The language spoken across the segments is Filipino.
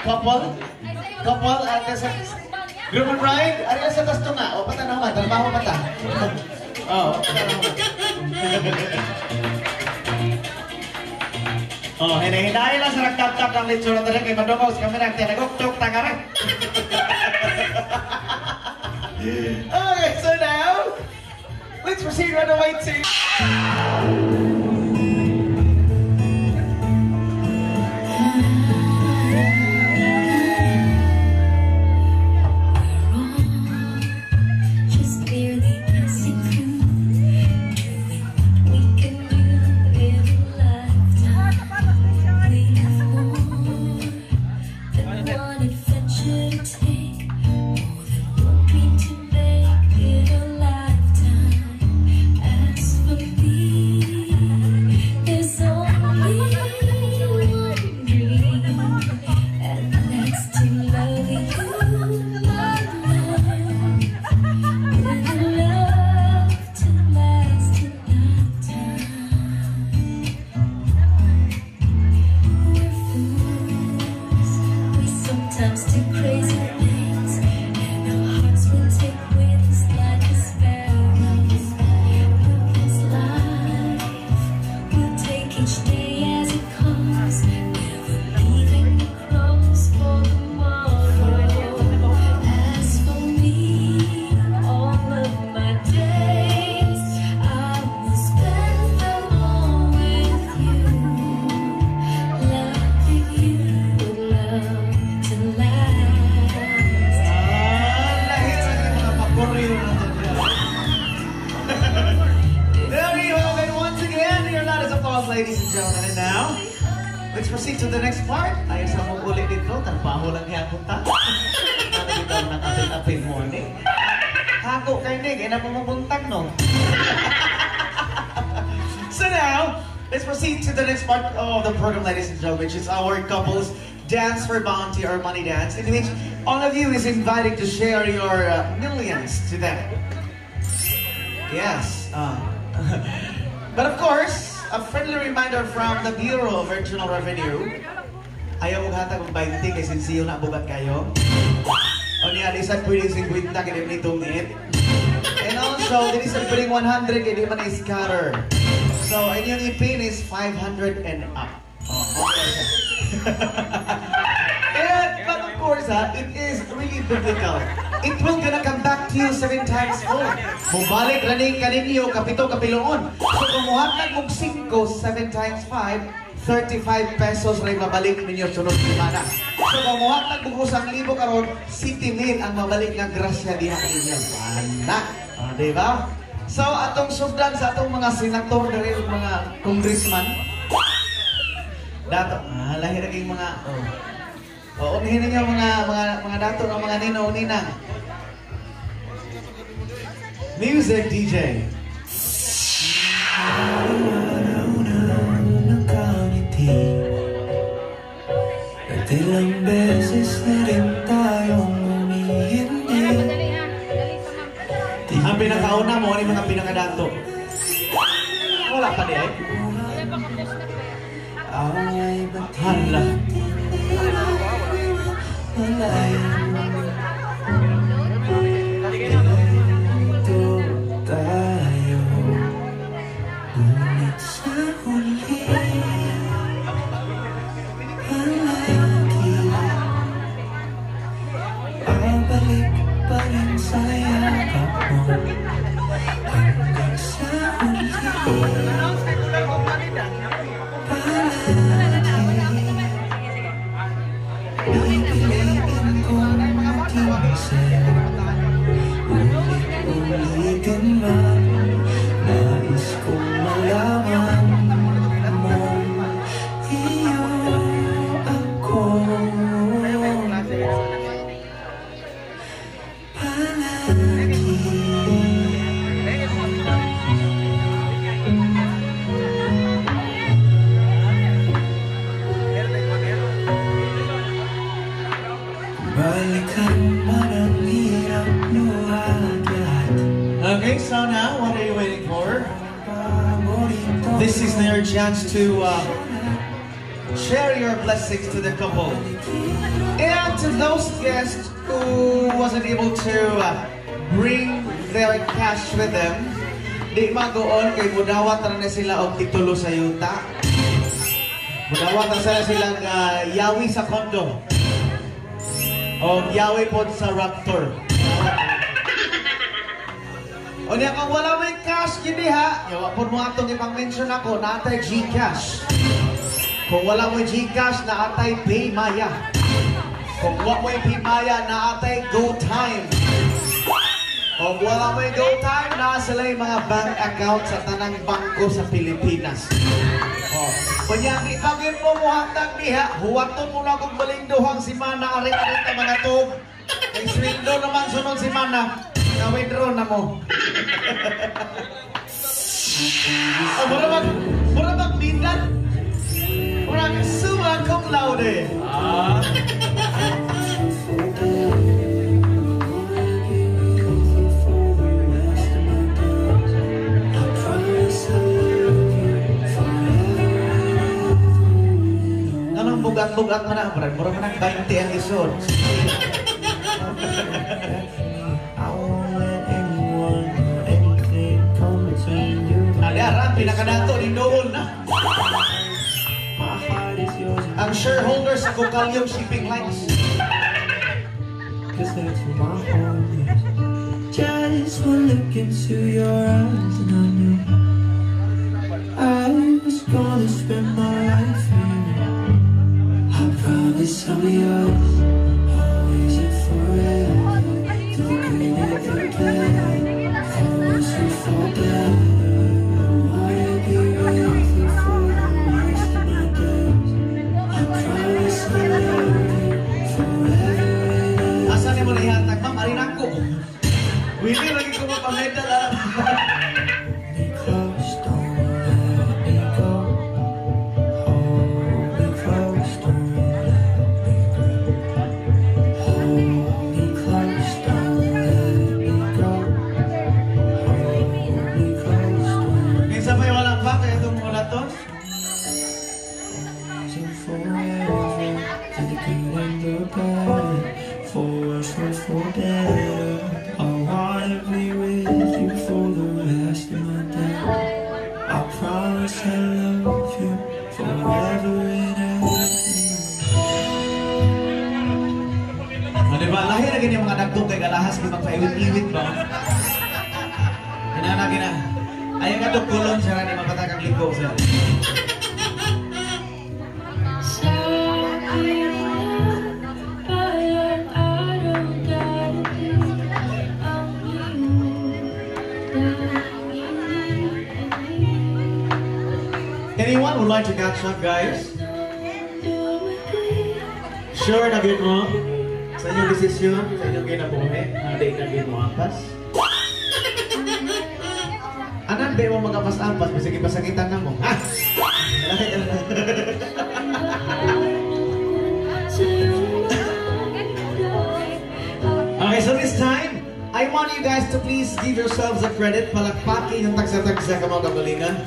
Couple? Couple? Groom and bride? Ariya sa tasto nga. O, patanaw nga. Trabaho pa ta. Oo, patanaw nga. Oh, hinahinay lang sa nagtap-tap ng litsura na rin kay Madongos. Kami na tinagok-tok tangarang. Okay, so now, let's proceed right away to... Ladies and gentlemen, and now, let's proceed to the next part. Ayaw sa mong ulit dito, tarpaho lang kaya punta. Nakakita mo ng apil-apil mo, ni. Hako kayo, ni. Kaya na pumupuntag, no? So now, let's proceed to the next part of the program, ladies and gentlemen, which is our couples dance for bounty or money dance, in which all of you is invited to share your millions to them. Yes. But of course, a friendly reminder from the Bureau of Internal Revenue. Ayaw mo hatag ng 20 kasi sinsiyo na bugat kayo. O niya, isang pwedeng 50 kaya ni tungit. And also, din isang pwedeng 100 kaya di man i-scatter. So, and yung ipin is 500 and up. Oh, okay siya. But of course, it is really biblical. It will gonna come back to you 7 times more. Mubalik raning kaninyo, kapito kapiloon. So kumuhatag mong 5, 7 times 5, 35 pesos rin mabalik ninyo sunod semana. So kumuhatag mong 1,000 karon, 7,000 ang mabalik ng grasya diha ninyo. Anak! Diba? So atong sugdan sa atong mga senator, mga congressman. Dato, lahir kayong mga... unahin ninyo mga dato ng mga nino ninang. Music DJ. At ilang beses na rin tayong umihindi. Ang pinakauna mo, ano yung mga pinakadato? Wala pa di eh. Hala. Ito tayo, ngunit sa huli palagi pabalik pa rin sa yakap mo hanggang sa huli. Ulit-ulitin man, nais kong malaman mo, iyo ako palagi. Balikan man ang hirap luhat. Okay, so now, what are you waiting for? This is their chance to share your blessings to the couple. And to those guests who wasn't able to bring their cash with them, di magoon kay mudawat na sila og titulo sa yuta. Mudawat na silang yawi sa kondo. O yawi po sa Raptor. O niya kung wala may cash gini ha, yawa po mo atong ipang-mention ako, naatay Gcash. Kung wala mo Gcash, naatay PayMaya. Kung wala mo PayMaya, naatay GoTime. Kung wala mo GoTime, sila yung mga bank account sa tanang bangko sa Pilipinas. O, kunyang ipagin mo mo hatag niha, huwaton mo na kung balinduhang si Mana, arit-arit na mga tog. May sweldo naman sunod si Mana. Na-withdraw na mo. Mura magbidan. Mura summa cum laude. Anong bugat-bugat man ang brad? Mura man ang 20 ang isod. Pinakadato ni Noon na. Ang shareholder sa Cocalyong Shipping Lines. Just one look into your eyes and I knew I was gonna spend my life with you. I promise I'll be yours, always and forever. The good and the bad, for once and for better. Asan mo na ihatag? Ma'am, arin ako. Willy, lagi ko mapamedal ah. Minsan may walang pa kaya itong mulaton? For better, I wanna be with you for the rest of my days. I promise I love you forever and ever. Diba, lahir na ganyan mga dagdong kay galahas kung magpaiwit-iwit ba? Gina. Ayaw nga itong kulong siya rin mapatag ang liko siya. Anyone would like to catch up, guys? Sure na gid mo? Sa inyong desisyon, sa inyong ginabuhi, hindi na gid mo ampas? Anan, di mo magapas-ampas, masige pasakitan na mo. Ha? Okay, so this time, I want you guys to please give yourselves a credit, palakpakin yung tagsa-tagsa ka mga kabalingan.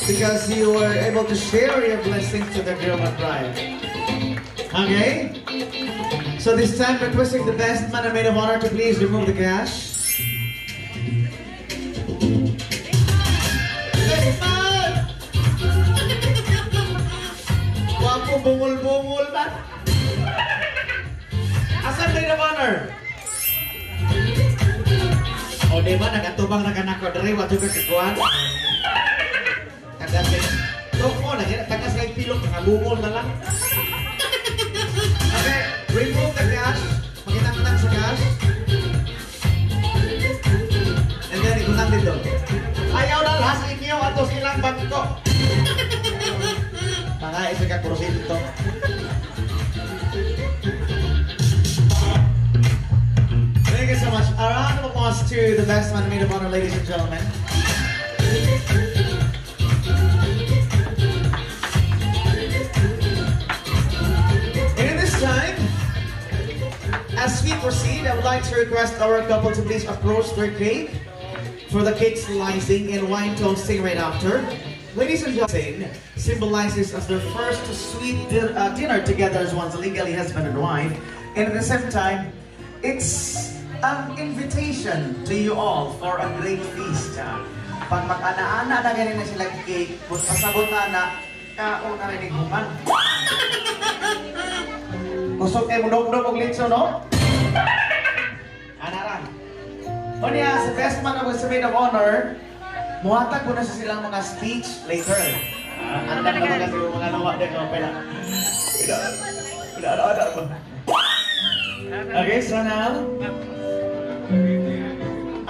Because you were able to share your blessings to the girl and bride. Okay? So this time, requesting the best man and maid of honor to please remove the cash. Wapo bungol-bungol ba? Asan maid of honor? O diba, nagatubang na kanako dari, wato ka kakuan. Toko na, tagas kay pilok, nakabungol na lang. Okay, remove the cash. Pakitang-tang sa cash. And then, ikutang dito. Ayaw na lahas inyo ato silang bangko. Mga isa ka kurusin ito. Thank you so much. A round of applause to the best man made of honor, ladies and gentlemen. As we proceed, I would like to request our couple to please approach their cake for the cake slicing and wine toasting right after. ladies and gentlemen, symbolizes as their first sweet dinner together as one's legally husband and wife. And at the same time, it's an invitation to you all for a great feast. Pag mag-ana-ana na ganyan na sila cake, kung pasabot na kauna rin yung human. Kusog kayo mo dog-dog og litso, no? Anaran. O niya, sa best man of the maid of honor, muhatag ko na sa silang mga speech later. Ang dami na kasi mga nawa din ko pala. Ada ba? Okay, so now,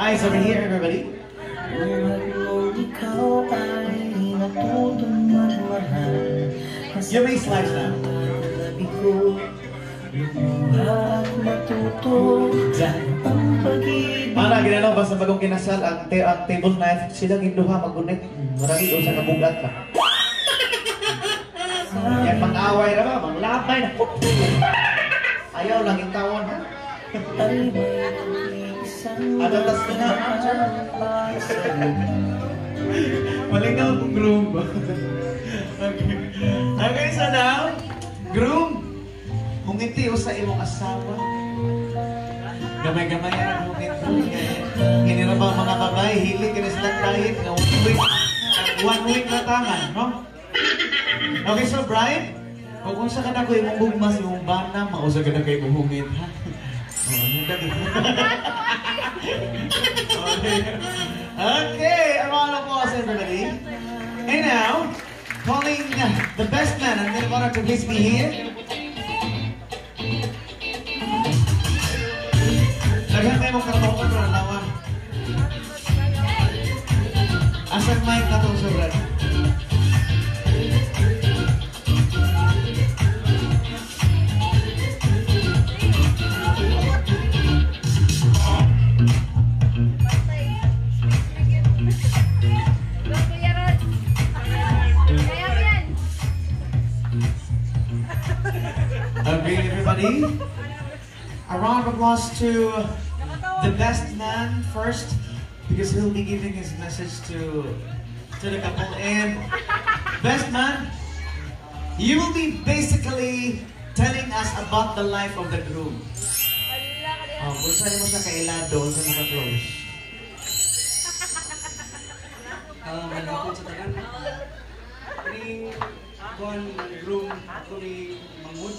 eyes over here, everybody. You may slice now. Para ginanaw ba sa bagong kinasal ang table knife sila ginduha magunit. Marami daw sa kabugat pa. Yan pang-away na ba? Manglabay na. Ayaw lang yung tawon ha. Adalas ko na. Malingaw kong groom ba? Okay, so now, groom, hungiti o sa imong asawa. Gamay-gamay yan ang hungiti. Hinira ba mga babae, hilig ka na silang kahit na 1 week na tangan, no? Okay, so Brian, kung sa ka na ko imong bugmas, imong bana, mausa ka na kayo mong hungit, ha? Okay, a round of applause, everybody. And now, calling the best man, and then honor to please be here. Lagyan tayo mong kartoon para lawan. Asan mic na itong sobrang? Okay, everybody. A round of applause to the best man first, because he'll be giving his message to the couple. And best man, you will be basically telling us about the life of the groom. Kung saan mo siya kailado, saan mo ka-close? Malapot sa tagan. Kaning buwan groom ako ni Mangud.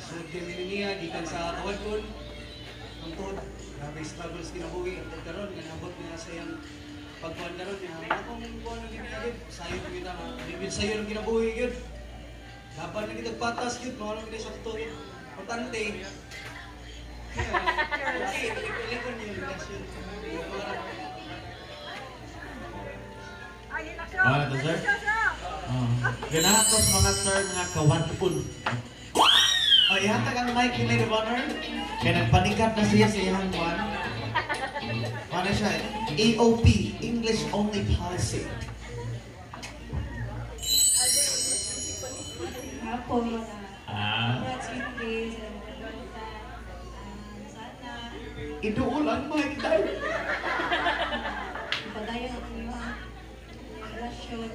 Sunod kami niya, gikan sa kawad ko. Ang tod, grabe struggles kinabuhi. Ang karon, nanabot niya sa iyang pagkuhan karon. Akong buwan na ginagid, sayo na kita. Bibid sayo ng kinabuhi yun. Laban na kita patas yun, mga lang kita sa totoo yun. Importante. Okay, ilikon niyo yung relasyon. Ito sir? Ganahatos mga sir nga kawadpun. Ihatag ang mic ni Maid of Honor. Kaya nagpanikat na siya sa iyang one. Ano siya? AOP, English Only Policy. Ako na. Sweet days. Sana. Iduol ang mic tayo. Padayon ang iyong relasyon.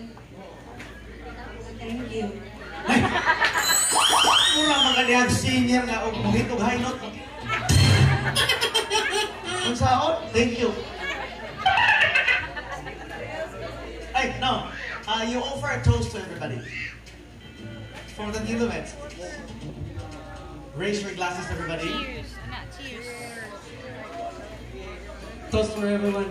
Thank you. Mura mga niyang senior nga og muhit og high note. Kung saan? Thank you. Ay, no. You offer a toast to everybody. For the newlyweds. Raise your glasses, everybody. Cheers. Not cheers. Toast for everyone.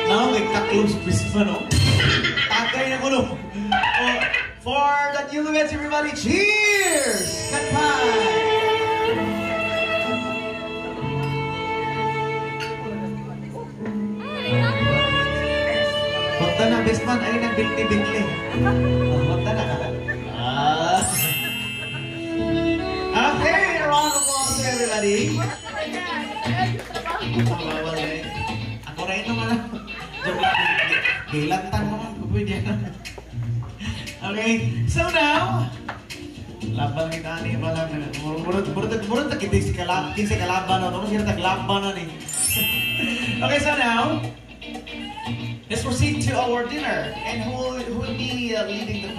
Now, may ka-close twist pa, no? Tagay na ko, no? For the newlyweds, everybody, cheers! Kanpai! Punta na, best man, ay nagbinti-binti. Punta na. Okay, a round of applause to everybody. Ako rin naman. Gilatan naman. Okay, so now, laban kita ni malam murut kita si kalaban, atau masih kita kalaban ni. Okay, so now, let's proceed to our dinner. And who will be leading the